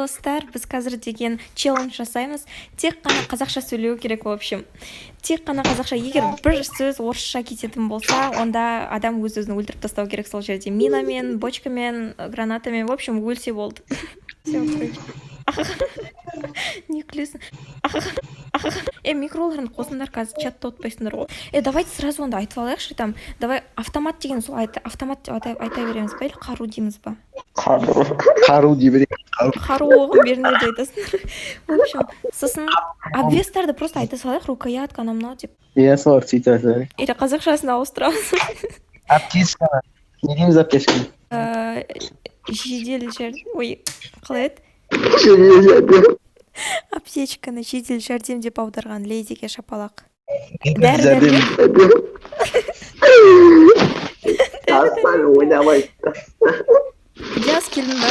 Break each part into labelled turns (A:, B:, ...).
A: Достар, біз қазір деген челлендж жасаймыз. Тек қана қазақша сөйлеу керек, в общем. Тек қана қазақша. Егер бір сөз орысша кететін болса, онда адам өз-өзін өлтіріп тастау керек сол жерде. Минамен, бочкамен, гранатамен, в общем, өлсе болды. Все, короче. Не күлесің. Микроларын қосыңдар, қазір чатта отпайсыңдар ғой. Давайте сразу онда айтып алайықшы, там. Давай автомат деген сол автомат деп айта береміз ба, или қару дейміз ба?
B: Қару дей берейік.
A: Қару оғын беріңдер деп айтасың. В общем, сосын обвестарды просто айта салайық, рукоятка, анау мынау деп.
B: Иә, солар сөйтіп айтады.
A: Или қазақшасын ауыстырамыз.
B: Аптечка. Не дейміз аптечканы?
A: Жедел жәрдем. Ой, қалай еді? Аптечканы жедел жәрдем деп аударған лейдиге шапалақ. Дәрі-дәрі. Жаз келдің ба?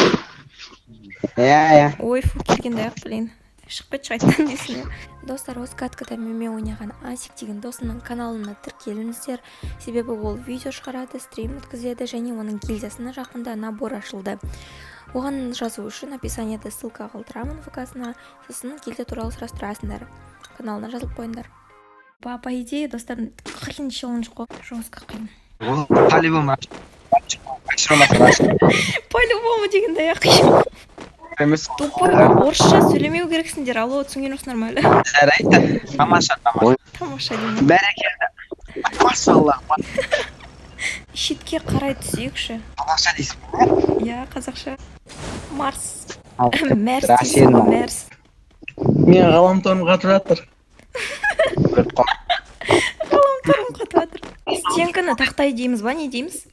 B: Иә.
A: Ой, фу, келгенде ақ, блин. Шықпет шайтан дейсің. Достар, осы каткада менімен ойнаған Асик деген досымның каналына тіркеліңіздер. Себебі ол видео шығарады, стрим өткізеді және оның гильдиясына жақында набор ашылды. Оған жазу үшін описаниеде ссылка қалдырамын ВК-сына. Сосын гильдия туралы сұрастырасыңдар. Каналына жазылып қойыңдар. По идее, достар, қиын челлендж қой. Жестко қиын.
B: По-любому.
A: По-любому дегенде қиын. Тупой, орысша сөйлемеу керексіңдер. Алло, түсінгеніңіз нормально.
B: Жарайды. Тамаша.
A: Тамаша деймін.
B: Бәрекелді. Машалла.
A: Шетке қарай түсейікші.
B: Қазақша дейсің бе?
A: Иә, қазақша. Марс.
B: Мерс.
A: Мерс.
B: Мен ғаламторым қатып жатыр.
A: Ғаламторым қатып жатыр. Стенканы тақтай дейміз ба, не дейміз?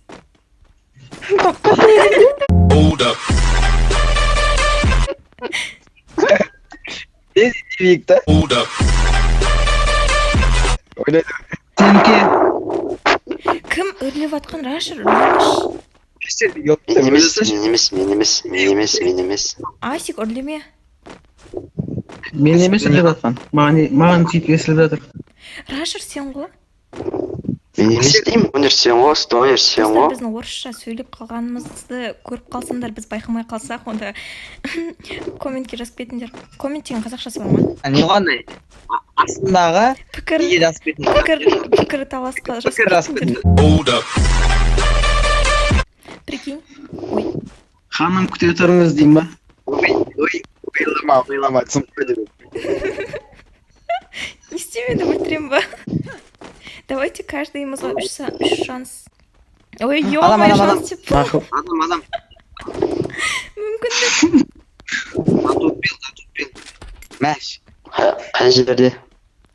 B: Не дейік та? Сенке.
A: Кім үрлеп атқан Рашер? Үрлемеш.
C: Мен емес.
A: Асик, үрлеме.
B: Мен емес үрлеп атқан. Маған сөйтіп естіліп жатыр.
A: Рашер, сен ғой?
C: Мен емес деймін, өнер сен ғой, стоер сен
A: Достар,
C: ғой.
A: біздің орысша сөйлеп қалғанымызды көріп қалсаңдар, біз байқамай қалсақ, онда комментке жазып кетіңдер. Коммент деген қазақшасы бар ма?
B: Не қандай? Астындағы неге жазып кетіңдер?
A: Пікір таласқа жазып кетіңдер. Прикинь. Ой.
B: Ханым күте тұрыңыз дейм ба? Ойлама, түсініп
A: Не істемеді, өлтірем ба? Давайте каждыйымызға үш шанс. Ой, ё-моё, шанс деп.
C: Адам.
A: Мүмкіндік.
B: Атупил. Мәш.
C: Қай жерде?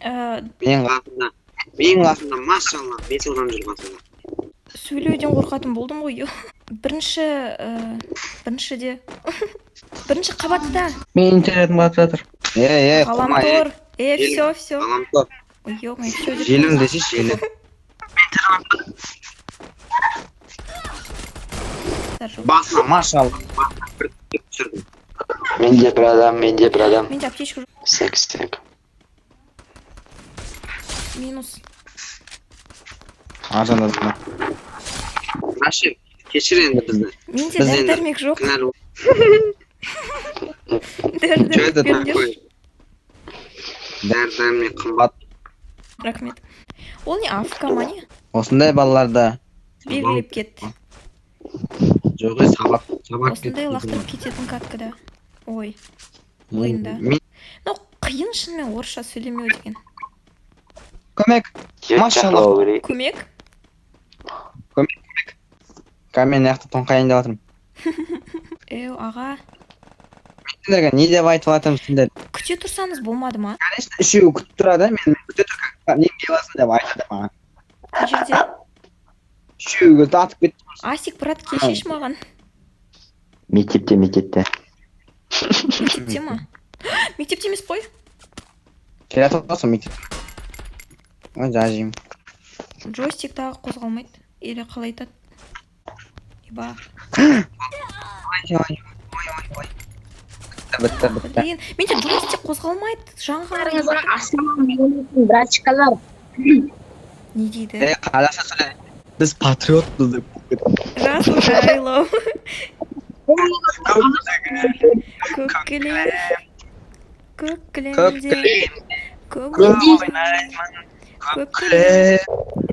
B: Менің қасымда машалла 5 адам жүр қасымда.
A: Сөйлеуден қорқатын болдым ғой. Біріншіде. Бірінші қабатта.
B: Мен интернетім қатып жатыр.
A: Ғаламтор. Все.
C: Ғаламтор.
A: Ой, ё-моё, все деп.
B: Желім десе желім. Басына машалла.
C: Менде бір адам.
A: Менде аптечка жоқ.
C: Стек.
A: Минус.
B: Арзандадым. Рашид, кешір енді бізді.
A: Менде дәрі-дәрмек жоқ.
B: Кінәлі.
A: Дәрі-дәрмек беріңдерші.
B: Дәрі-дәрмек қымбат.
A: Рахмет. Ол не Африка ма не?
B: Осындай балаларда
A: Белгілеп кетті.
B: жоғы сабақ
A: Осындай лақтырып кететін каткада. Ой. Ойында. Ну, қиын шынымен орысша сөйлемеу деген.
B: Көмек. Машалла.
A: Көмек?
B: Мен яқты тоңқайын деп жатырмын.
A: Аға.
B: Сендерге не деп айтып жатырмын сендер?
A: Күте тұрсаңыз болмады ма?
B: Конечно, үшеуі күтіп тұрады, мен күте тұр, нең келасың деп айтады маған.
A: Қай жерде?
B: Үшеуі атып кетті.
A: Асик, брат, келшеш маған.
C: Мектепте.
A: Мектепте ма? Мектепте емес қой.
B: Келатып отырсың мектеп. Ой, жажим.
A: Джойстик тағы қозғалмайды. Или қалай айтады? Иба.
B: Ой. Бітті.
A: Менде джойстик қозғалмайды. Жаңға
D: Ассалаумағалейкум, братчикалар.
A: не дейді?
B: Қазақша сөйле. Біз патриотпыз деп.
A: Рас, жайлау. көк кілем көк кілемде
B: Көп
A: көп
B: ойнаймын.
A: көп кілем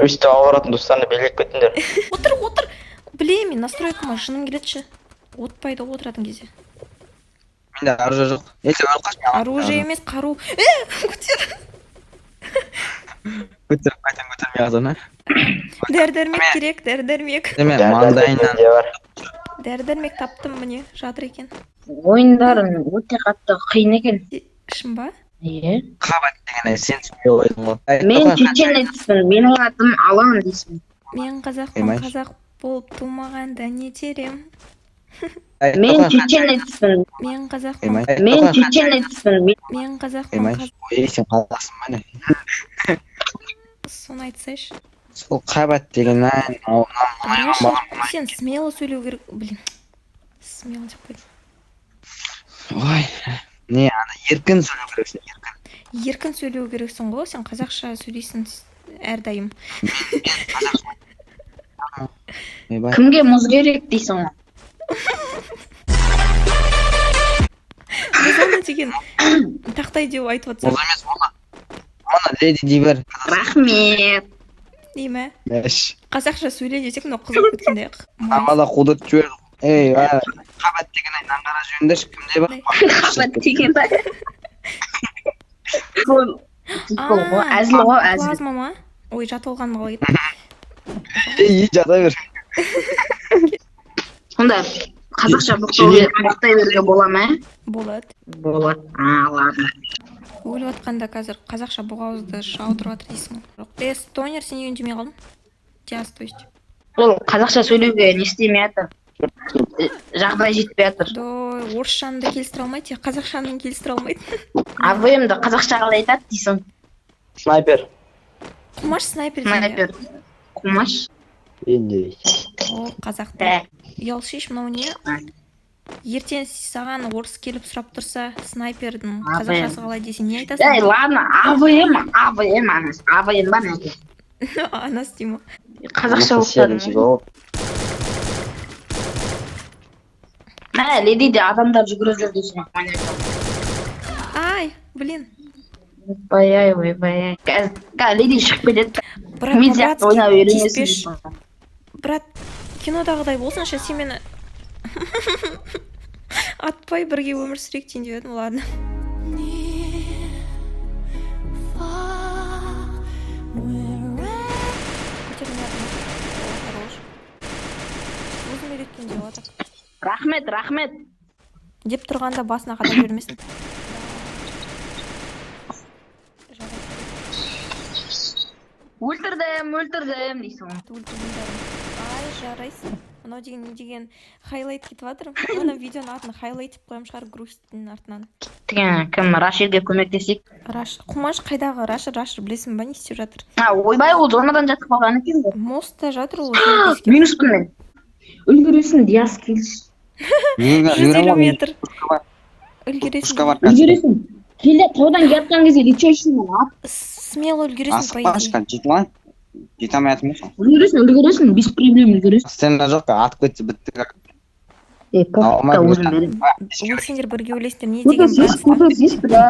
C: Өстіп ауыратын достарына белгілеп кеттіңдер.
A: отыр білемін мен настройкама жыным келеді отпайды отыратын кезде
B: Менде оружие жоқ. Если өліп қалсын,
A: оружие емес қару көтер
B: көтермей қалсам,
A: дәрі-дәрмек керек дәрі-дәрмек
B: маңдайынан
A: дәрі-дәрмек таптым міне жатыр екен
D: ойындарың өте қатты қиын екен.
A: шын ба
D: Иә.
B: қабат деген сен сөйлей қойдың ғой.
D: Мен чеченецпін, менің атым Алан дейсің.
A: мен қазақпын
B: Қимай.
A: қазақ болып тумағанда не терем
D: Мен чеченецпін,
A: мен қазақпын
B: Қимай.
D: мен чеченецпін.
A: мен қазақпын
B: Қимай. Ой, сен қазақсың ба не?
A: соны айтсайшы
B: Сол қабат деген ән,
A: Араша, сен смело сөйлеу керек блин смело деп қойдым
B: ой, не, ана еркін сөйлеу керексің,
A: еркін сөйлеу керексің ғой сен қазақша сөйлейсің әрдайым
B: еркін.
D: Кімге мұз керек дейсің ғой?
A: біз оны деген тақтай деп айтып
B: Ол
A: отырсақ
B: емес, оны леди дибер.
D: Рахмет.
A: дей ма
B: Эш,
A: қазақша сөйле десек мынау қызып кеткендей
B: амала қудырып жібер. Ей, қабат деген ән аңғара жөніндеші, кімде бар?
D: Қабат деген ба? Әзіл ғой, әзіл.
A: плазма ма ой жатылған қалай
B: Ей, жата бер.
D: Сонда қазақша боқтай беруге бола ма?
A: болады
D: Болады. Ладно.
A: өліп жатқанда қазір қазақша бұғауызды шаудырып жатыр дейсің ғой жоқ стонер сен неге үндемей қалдың диас то есть
D: Ол қазақша сөйлеуге не істемей жатыр? Жағдай жетпей жатыр.
A: орысшаны да келістіре алмайды тек қазақшаны келістіре алмайды
D: АВМ-ді қазақша қалай айтады дейсің?
C: Снайпер.
A: құмаш снайпер дейсің
D: Снайпер. Құмаш.
C: Енді.
A: о қазақта ұялшиш мынау не ертең саған орыс келіп сұрап тұрса снайпердің қазақшасы қалай десең не айтасың
D: Ладно, АВМ анасы. АВМ ба не?
A: анасы дей ма
D: Қазақша оқытады. Ледиде адамдар жүгіріп жүр дейсің.
A: ай блин
D: Ойбай. Қазір леди шығып кетеді.
A: брат
D: Мен сияқты ойнап үйренесің.
A: тиіспеші. брат кинодағыдай болсыншы сен мені атпай бірге өмір сүрейік дейін деп едім ладно өзім үйреткен деп жатыр
D: Рахмет.
A: деп тұрғанда басына қадап жібермесін
D: Өлтірдім дейсің.
A: ай жарайсың мынау деген не деген хайлайт кетіп жатыр оны видеоның атын хайлайт деп қоямын шығар грустьтің артынан
D: Кім Рашидге көмектесейік?
A: раш құмаш қайдағы рашыр білесің ба не істеп жатыр
D: Ойбай, ол зонадан жатып қалған екен ғой.
A: мостта жатыр ол
D: Минуспын мен. Үлгересің, Диас келші.
A: 150 метр үлгересің
D: Үлгересің. Келе таудан жатқан кезде лечешін мен.
A: смело үлгересің по идее
B: Асықпашқа, жете ма? Жете алмай жатырмын.
D: Үлгересің, без проблем үлгересің.
B: Сцена жоқ, атып кетсе бітті.
D: Попта өзім берем.
A: ол сендер бірге ойлайсыңдар не деген
D: Кутасыз, бля.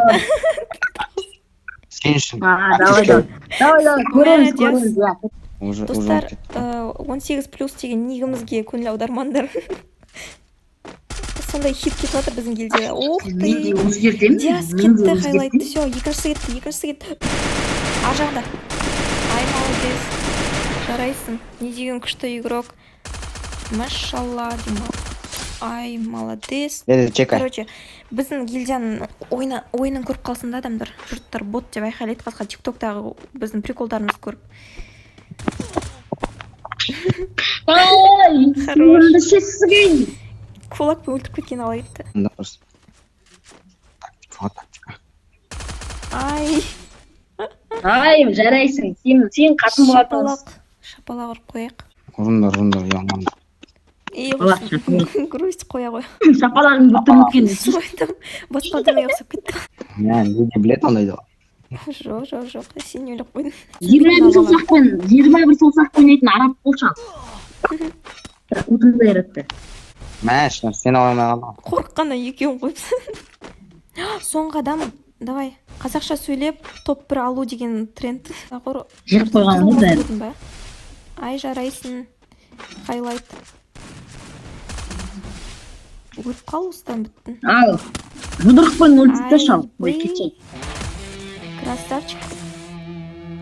B: Сен үшін.
D: Давай, көреміз.
A: достар 18+ деген нигімізге көңіл аудармаңдар сондай хит кетіп жатыр біздің елде ох ты
D: Өзгертемін.
A: диас кетті хайлайтты все екіншісі кетті ар жағында ай молодец жарайсың не деген күшті игрок машалла деймін ай молодец
B: Чекай.
A: короче біздің гильдияның ойынын көріп қалсын да адамдар жұрттар бот деп айқайлайды қасқа тиктоктағы біздің приколдарымызды көріп кулакпен өлтіріп кеткен ала кетті
D: Ай, жарайсың. Сен қатын болатынсың.
A: шапалақ ұрып қояйық
B: Ұрындар, яңғандар.
A: грусть қоя ғой
D: Шапалағын бүттіріп кеткен.
A: айтам басқа адамға ұқсап кетті
B: Не білет ондайды ғой.
A: жоқ сен ойлап қойдың
D: 21 саусақпен ойнайтын араб болшаң. Бірақ ұтымды айратты.
B: Мәш, сен ойнамай қалдың.
A: Қорыққаннан екеуін қойыпсың. Соңғы адам, давай. Қазақша сөйлеп, топ 1 алу деген тренд.
D: Жеп қойған ғой бәрі.
A: ба? Ай, жарайсың. Хайлайт. Өліп қал осыдан біттің.
D: Ал. Жұдырықпен өлтірді шал. Ой,
A: Ай,
D: кетші.
A: Красавчик.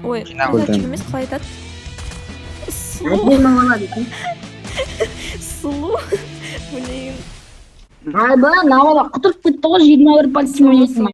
A: Ой,
B: Жинап
A: красавчик
B: өлтірдім.
A: емес, қалай айтады? Сұлу,
D: Әйелі болады екен.
A: сұлу. Блин.
D: Ай, ба, навада құтырып кетті ғой 21 пальцем ойнайтын.